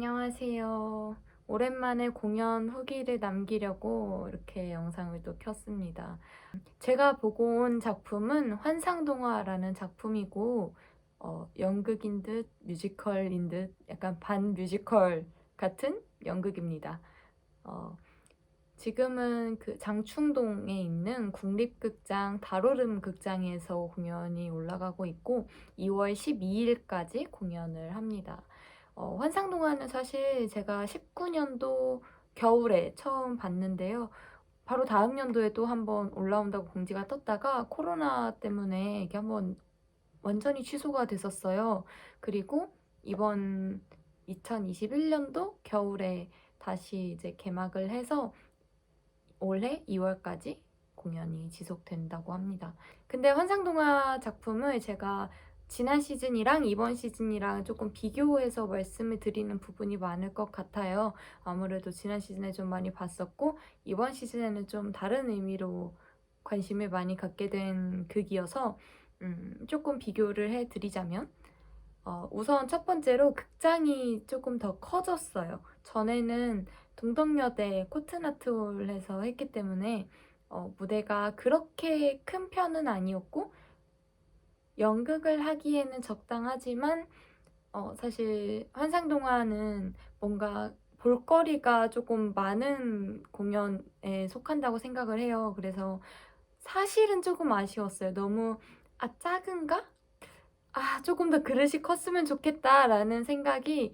안녕하세요. 오랜만에 공연 후기를 남기려고 이렇게 영상을 또 켰습니다. 제가 보고 온 작품은 환상동화라는 작품이고, 연극인 듯 뮤지컬인 듯 약간 반뮤지컬 같은 연극입니다. 어, 지금은 그 장충동에 있는 국립극장 다로름 극장에서 공연이 올라가고 있고 2월 12일까지 공연을 합니다. 환상동화는 사실 제가 19년도 겨울에 처음 봤는데요. 바로 다음 연도에 또 한번 올라온다고 공지가 떴다가 코로나 때문에 이게 한번 완전히 취소가 됐었어요. 그리고 이번 2021년도 겨울에 다시 이제 개막을 해서 올해 2월까지 공연이 지속된다고 합니다. 근데 환상동화 작품을 제가 지난 시즌이랑 이번 시즌이랑 조금 비교해서 말씀을 드리는 부분이 많을 것 같아요. 아무래도 지난 시즌에 좀 많이 봤었고 이번 시즌에는 좀 다른 의미로 관심을 많이 갖게 된 극이어서 조금 비교를 해드리자면 우선 첫 번째로 극장이 조금 더 커졌어요. 전에는 동덕여대 코트나트홀에서 했기 때문에 무대가 그렇게 큰 편은 아니었고 연극을 하기에는 적당하지만 사실 환상동화는 뭔가 볼거리가 조금 많은 공연에 속한다고 생각을 해요. 그래서 사실은 조금 아쉬웠어요. 너무 작은가? 조금 더 그릇이 컸으면 좋겠다라는 생각이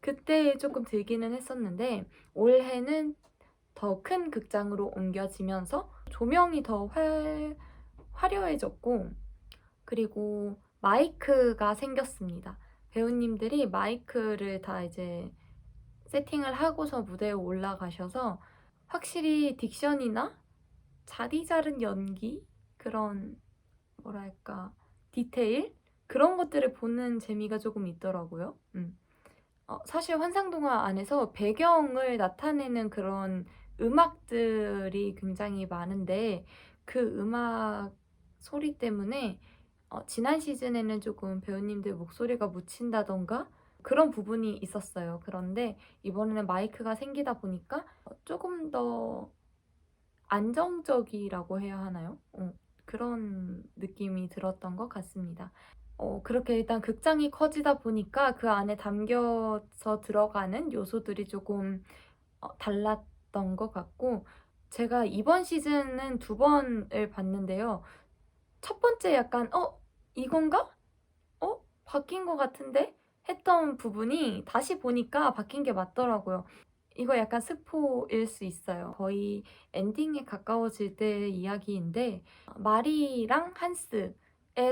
그때 조금 들기는 했었는데 올해는 더 큰 극장으로 옮겨지면서 조명이 더 화려해졌고 그리고 마이크가 생겼습니다. 배우님들이 마이크를 다 이제 세팅을 하고서 무대에 올라가셔서 확실히 딕션이나 자리 잡은 연기 그런 뭐랄까 디테일 그런 것들을 보는 재미가 조금 있더라고요. 사실 환상동화 안에서 배경을 나타내는 그런 음악들이 굉장히 많은데 그 음악 소리 때문에 지난 시즌에는 조금 배우님들 목소리가 묻힌다던가 그런 부분이 있었어요. 그런데 이번에는 마이크가 생기다 보니까 조금 더 안정적이라고 해야 하나요? 그런 느낌이 들었던 것 같습니다. 그렇게 일단 극장이 커지다 보니까 그 안에 담겨서 들어가는 요소들이 조금 달랐던 것 같고 제가 이번 시즌은 두 번을 봤는데요. 첫 번째 약간 이건가? 바뀐 것 같은데? 했던 부분이 다시 보니까 바뀐 게 맞더라고요. 이거 약간 스포일 수 있어요. 거의 엔딩에 가까워질 때 이야기인데 마리랑 한스의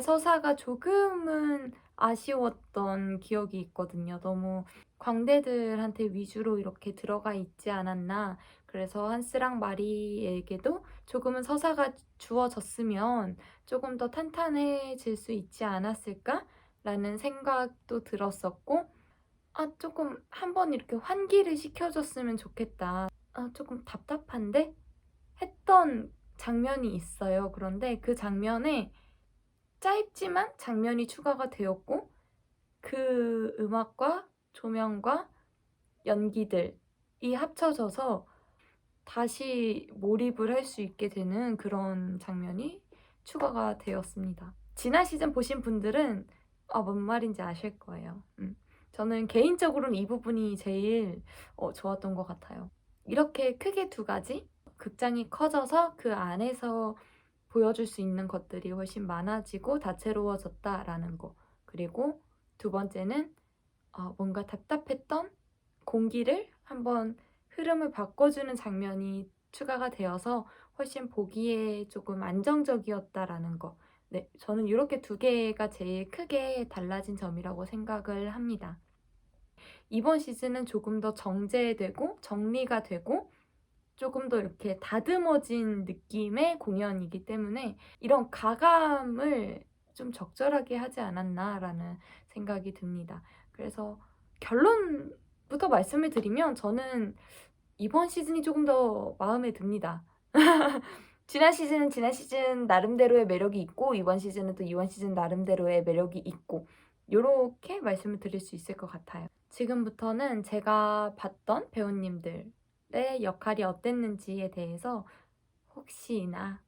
서사가 조금은 아쉬웠던 기억이 있거든요. 너무 광대들한테 위주로 이렇게 들어가 있지 않았나. 그래서 한스랑 마리에게도 조금은 서사가 주어졌으면 조금 더 탄탄해질 수 있지 않았을까? 라는 생각도 들었었고 조금 한번 이렇게 환기를 시켜줬으면 좋겠다. 조금 답답한데? 했던 장면이 있어요. 그런데 그 장면에 짧지만 장면이 추가가 되었고 그 음악과 조명과 연기들이 합쳐져서 다시 몰입을 할 수 있게 되는 그런 장면이 추가가 되었습니다. 지난 시즌 보신 분들은 뭔 말인지 아실 거예요. 저는 개인적으로는 이 부분이 제일 좋았던 것 같아요. 이렇게 크게 두 가지 극장이 커져서 그 안에서 보여줄 수 있는 것들이 훨씬 많아지고 다채로워졌다라는 거. 그리고 두 번째는 뭔가 답답했던 공기를 한번 흐름을 바꿔주는 장면이 추가가 되어서 훨씬 보기에 조금 안정적이었다라는 거. 네, 저는 이렇게 두 개가 제일 크게 달라진 점이라고 생각을 합니다. 이번 시즌은 조금 더 정제되고 정리가 되고 조금 더 이렇게 다듬어진 느낌의 공연이기 때문에 이런 가감을 좀 적절하게 하지 않았나라는 생각이 듭니다. 그래서 결론부터 말씀을 드리면 저는 이번 시즌이 조금 더 마음에 듭니다. 지난 시즌은 지난 시즌 나름대로의 매력이 있고 이번 시즌은 또 이번 시즌 나름대로의 매력이 있고 요렇게 말씀을 드릴 수 있을 것 같아요. 지금부터는 제가 봤던 배우님들의 역할이 어땠는지에 대해서 혹시나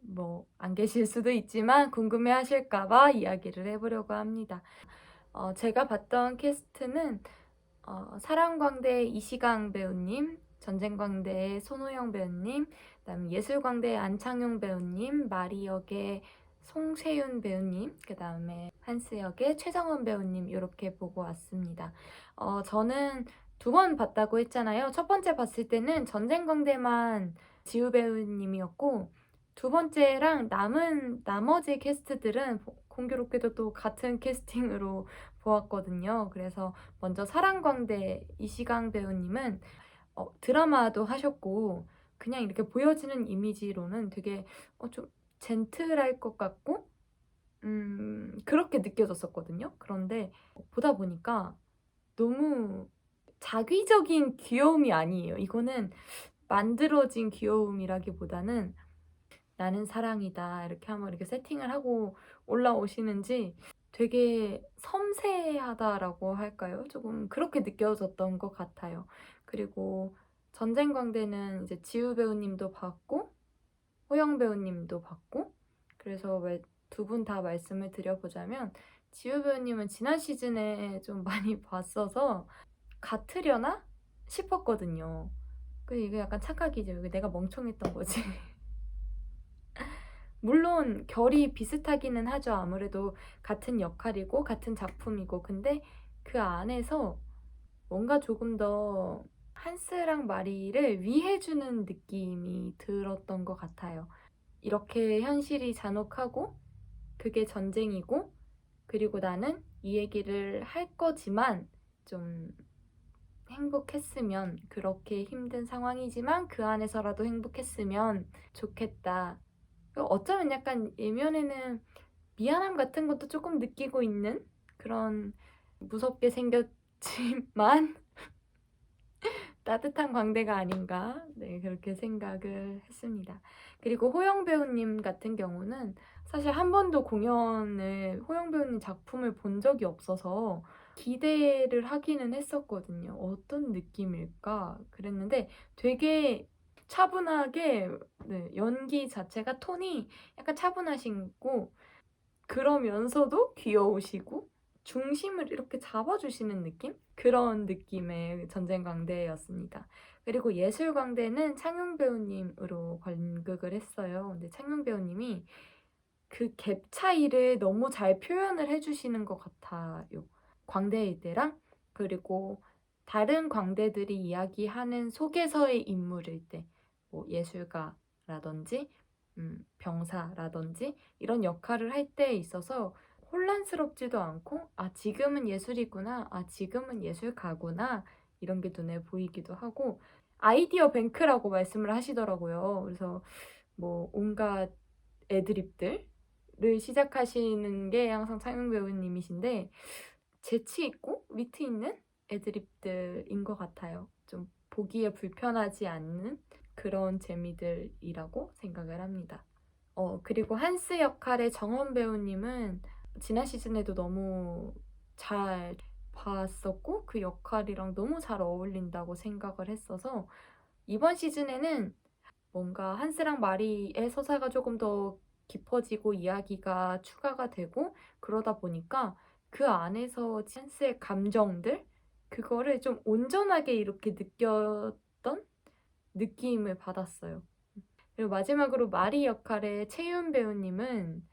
뭐 안 계실 수도 있지만 궁금해하실까 봐 이야기를 해 보려고 합니다. 제가 봤던 캐스트는 사랑광대의 이시강 배우님, 전쟁광대의 손호영 배우님, 그다음에 예술광대의 안창용 배우님, 마리 역의 송세윤 배우님, 그다음에 한스 역의 최정원 배우님 요렇게 보고 왔습니다. 저는 2번 봤다고 했잖아요. 첫 번째 봤을 때는 전쟁광대만 지우 배우님이었고 2번째랑 남은 나머지 캐스트들은 공교롭게도 또 같은 캐스팅으로 보았거든요. 그래서 먼저 사랑광대 이시강 배우님은 드라마도 하셨고 그냥 이렇게 보여지는 이미지로는 되게 좀 젠틀할 것 같고 그렇게 느껴졌었거든요. 그런데 보다 보니까 너무 자기적인 귀여움이 아니에요. 이거는 만들어진 귀여움이라기보다는 '나는 사랑이다.' 이렇게 한번 이렇게 세팅을 하고 올라오시는지 되게 섬세하다라고 할까요? 조금 그렇게 느껴졌던 것 같아요. 그리고 전쟁광대는 이제 지우 배우님도 봤고 호영 배우님도 봤고 그래서 왜 두 분 다 말씀을 드려보자면 지우 배우님은 지난 시즌에 좀 많이 봤어서 같으려나 싶었거든요. 이게 약간 착각이죠. 이게 내가 멍청했던 거지. 물론 결이 비슷하기는 하죠. 아무래도 같은 역할이고 같은 작품이고. 근데 그 안에서 뭔가 조금 더 한스랑 마리를 위해주는 느낌이 들었던 것 같아요. 이렇게 현실이 잔혹하고 그게 전쟁이고 그리고 나는 이 얘기를 할 거지만 좀 행복했으면 그렇게 힘든 상황이지만 그 안에서라도 행복했으면 좋겠다. 어쩌면 약간 이면에는 미안함 같은 것도 조금 느끼고 있는 그런 무섭게 생겼지만 따뜻한 광대가 아닌가 네 그렇게 생각을 했습니다. 그리고 호영 배우님 같은 경우는 사실 한 번도 공연을 호영 배우님 작품을 본 적이 없어서 기대를 하기는 했었거든요. '어떤 느낌일까?' 그랬는데 되게 차분하게 네 연기 자체가 톤이 약간 차분하시고 그러면서도 귀여우시고 중심을 이렇게 잡아주시는 느낌? 그런 느낌의 전쟁광대였습니다. 그리고 예술광대는 창용 배우님으로 관극을 했어요. 근데 창용 배우님이 그 갭 차이를 너무 잘 표현을 해주시는 것 같아요. 광대일 때랑 그리고 다른 광대들이 이야기하는 속에서의 인물일 때, 뭐 예술가라든지 병사라든지 이런 역할을 할 때에 있어서 혼란스럽지도 않고 아 지금은 예술이구나, 아 지금은 예술가구나 이런 게 눈에 보이기도 하고 아이디어 뱅크라고 말씀을 하시더라고요. 그래서 뭐 온갖 애드립들을 시작하시는 게 항상 창용 배우님이신데 재치 있고 위트 있는 애드립들인 것 같아요. 좀 보기에 불편하지 않는 그런 재미들이라고 생각을 합니다. 그리고 한스 역할의 정원 배우님은 지난 시즌에도 너무 잘 봤었고 그 역할이랑 너무 잘 어울린다고 생각을 했어서 이번 시즌에는 뭔가 한스랑 마리의 서사가 조금 더 깊어지고 이야기가 추가가 되고 그러다 보니까 그 안에서 한스의 감정들 그거를 좀 온전하게 이렇게 느꼈던 느낌을 받았어요. 그리고 마지막으로 마리 역할의 채윤 배우님은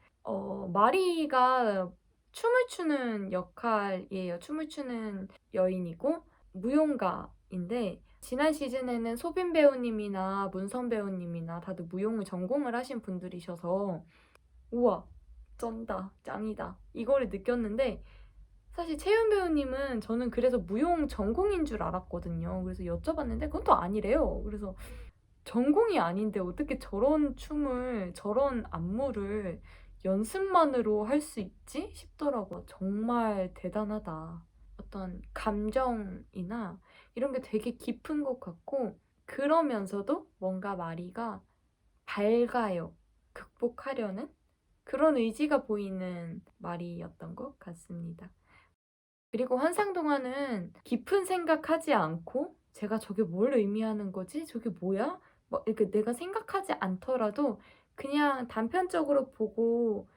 마리가 춤을 추는 역할이에요. 춤을 추는 여인이고 무용가인데 지난 시즌에는 소빈 배우님이나 문선 배우님이나 다들 무용을 전공을 하신 분들이셔서 우와 쩐다 짱이다 이거를 느꼈는데 사실 채윤 배우님은 저는 그래서 무용 전공인 줄 알았거든요. 그래서 여쭤봤는데 그건 또 아니래요. 그래서 전공이 아닌데 어떻게 저런 춤을, 저런 안무를 연습만으로 할 수 있지? 싶더라고요. 정말 대단하다. 어떤 감정이나 이런 게 되게 깊은 것 같고, 그러면서도 뭔가 마리가 밝아요. 극복하려는 그런 의지가 보이는 마리였던 것 같습니다. 그리고 환상동화는 깊은 생각하지 않고 제가 저게 뭘 의미하는 거지? 저게 뭐야? 뭐 이렇게 내가 생각하지 않더라도 그냥 단편적으로 보고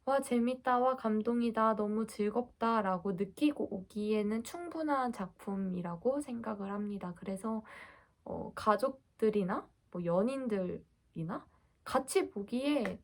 '와 재밌다. 와 감동이다. 너무 즐겁다.'라고 느끼고 오기에는 충분한 작품이라고 생각을 합니다. 그래서 가족들이나 뭐 연인들이나 같이 보기에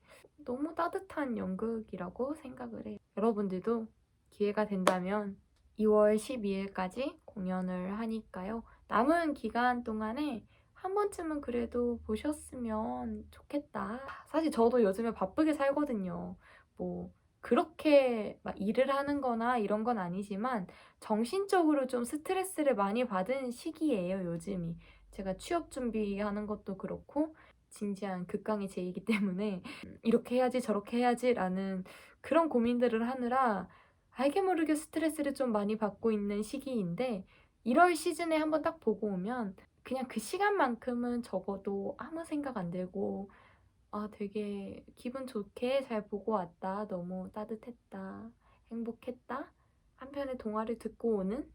너무 따뜻한 연극이라고 생각을 해요. 여러분들도 기회가 된다면 2월 12일까지 공연을 하니까요. 남은 기간 동안에 한 번쯤은 그래도 보셨으면 좋겠다. 사실 저도 요즘에 바쁘게 살거든요. 뭐 그렇게 막 일을 하는 거나 이런 건 아니지만 정신적으로 좀 스트레스를 많이 받은 시기예요, 요즘이. 제가 취업 준비하는 것도 그렇고 진지한 극강의 제이기 때문에 '이렇게 해야지 저렇게 해야지.'라는 그런 고민들을 하느라 알게 모르게 스트레스를 좀 많이 받고 있는 시기인데 1월 시즌에 한번 딱 보고 오면 그냥 그 시간만큼은 적어도 아무 생각 안 들고 '아 되게 기분 좋게 잘 보고 왔다. 너무 따뜻했다. 행복했다.' 한 편의 동화를 듣고 오는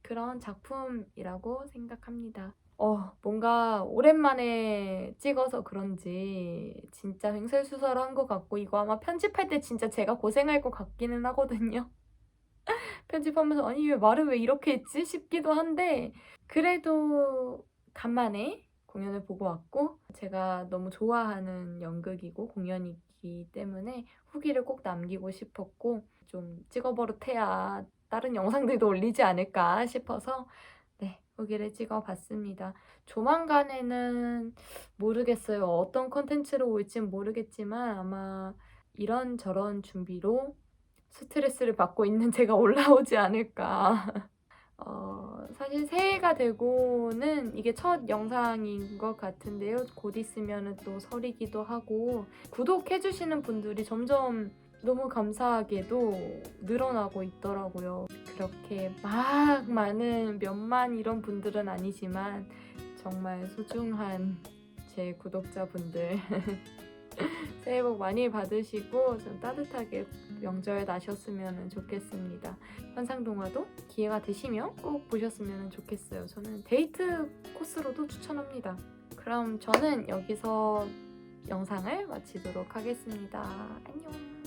그런 작품이라고 생각합니다. 뭔가 오랜만에 찍어서 그런지 진짜 횡설수설한 것 같고 이거 아마 편집할 때 진짜 제가 고생할 것 같기는 하거든요. 편집하면서 '아니 왜 말을 왜 이렇게 했지?' 싶기도 한데 그래도 간만에 공연을 보고 왔고 제가 너무 좋아하는 연극이고 공연이기 때문에 후기를 꼭 남기고 싶었고 좀 찍어 버릇해야 다른 영상들도 올리지 않을까 싶어서 네 후기를 찍어 봤습니다. 조만간에는 모르겠어요. 어떤 콘텐츠로 올진 모르겠지만 아마 이런저런 준비로 스트레스를 받고 있는 제가 올라오지 않을까. 사실 새해가 되고는 이게 첫 영상인 것 같은데요. 곧 있으면은 또 설이기도 하고 구독해 주시는 분들이 점점 너무 감사하게도 늘어나고 있더라고요. 그렇게 막 많은 몇만 이런 분들은 아니지만 정말 소중한 제 구독자분들 새해 복 많이 받으시고 좀 따뜻하게 명절 나셨으면 좋겠습니다. 환상동화도 기회가 되시면 꼭 보셨으면 좋겠어요. 저는 데이트 코스로도 추천합니다. 그럼 저는 여기서 영상을 마치도록 하겠습니다. 안녕.